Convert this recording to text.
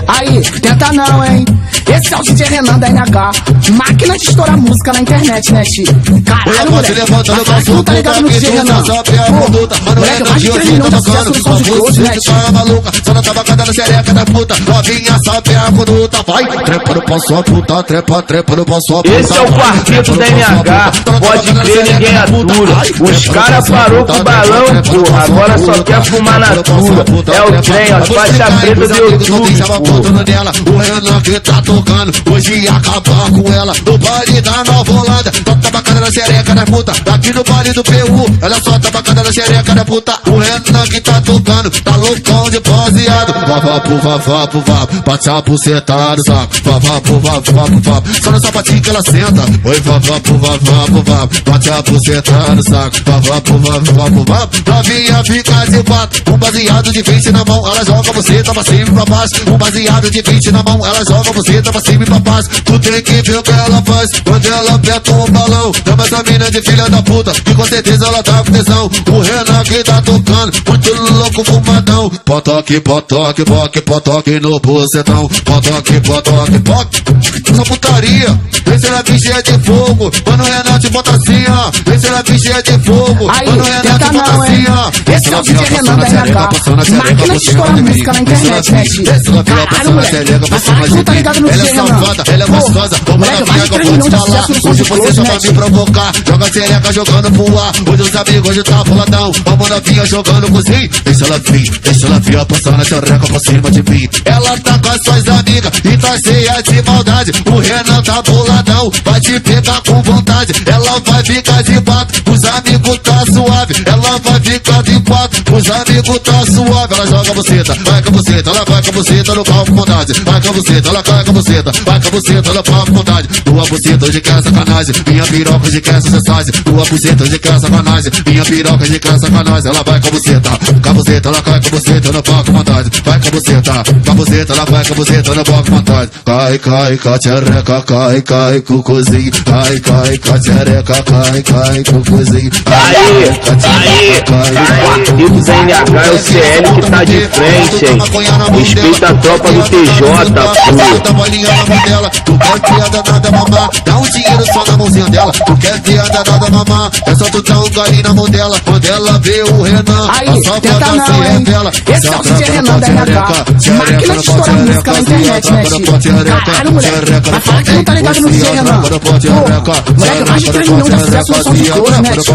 Aí, tenta não, hein? Esse é o DJ Renan da NH, máquina de estourar música na internet, né, tio? Caralho, moleque, mas tu não tá ligado no DJ Renan? Pô, moleque, mais de 3 milhões de sucesso no som de close, né, tio? Só na tabacada na xereca da puta, novinha sabe a conduta, vai. Trepa no pau sua puta, trepa no pau sua puta. Esse é o quarteto da NH, pode crer, ninguém atura. Os caras parou com o balão, porra, agora só quer fumar na tua. É o trem, as faixas preta do YouTube, porra. O Renan que tá tocando, hoje ia acabar com ela. No baile da Nova Holanda, só tabacada na xereca da puta. Aqui no baile do PU, ela só tabacada na xereca da puta. O Renan que tá tocando, tá loucão de baseado. Vá, bate a buceta no saco. Vá, só no sapatinho que ela senta. Oi, vá, bate a buceta no saco. Vá, novinha fica de quatro. Um baseado de 20 na mão, ela joga você, tá pra cima e pra baixo. Um baseado de 20 na mão, ela joga você, tá pra cima e pra baixo. Tu tem que ver o que ela faz quando ela aperta um balão. Chama essa mina de filha da puta, que com certeza ela tá com tesão. O Renan que tá tocando, muito louco fumadão. Potoque no bucetão. Potoque. Essa putaria, vem ser a bicha de fogo. Mano, Renan te bota assim, ó. Vem ser a bicha de fogo. Mano, Renan te bota assim, ó. Esse é o DJ Renan da NH, máquina de estourar música na internet, né, tio? Caralho, moleque, mas será que tu tá ligado no DJ Renan? Ela é gostosa, toma na minha que eu vou te falar. Hoje você só vai me provocar. Joga xereca jogando pro ar. Hoje os amigos, hoje tá boladão. Vamos novinha jogando cozinho. Deixa ela vir, passando a xereca pra cima de mim. Ela tá com as suas amigas e tá cheia de maldade. O Renan tá boladão, vai te pegar com vontade. Ela vai ficar de quatro, os amigos tá suave. Ela vai ficar de quatro, os amigos tá suave. Ela joga a buceta, vai com a buceta, ela vai com a buceta no pau com vontade. Vai com a buceta, ela cai com a buceta, vai com a buceta, ela pau com vontade. Tua buceta hoje quer sacanagem, minha piroca hoje quer sucessagem. Tua buceta hoje quer sacanagem, minha piroca hoje quer sacanagem. Ela vai com a buceta, ela cai com a buceta no pau com vontade. Vai com a buceta, ela vai com a buceta no pau com vontade. Cai, tchereca, cai, cucuzinho. Cai, tchereca, cai, cucuzinho. Aí, o quarteto da NH é o CL que tá de frente, hein? Respeita a tropa do TJ, pô. Dá bolinha na mão dela, tu quer ver a danada mamar. Dá um dinheiro só na mãozinha dela, tu quer ver a danada mamar. É só tu dar um galinho na mão dela, quando ela vê o Renan. Aí, tenta não, hein? Esse é o DJ Renan da NH, máquina de estourar música na internet, né, tio? Caralho, moleque, mas será que tu não tá ligado no DJ Renan? Pô, moleque, mais de 3 milhões de sucesso no som de close, né, tio?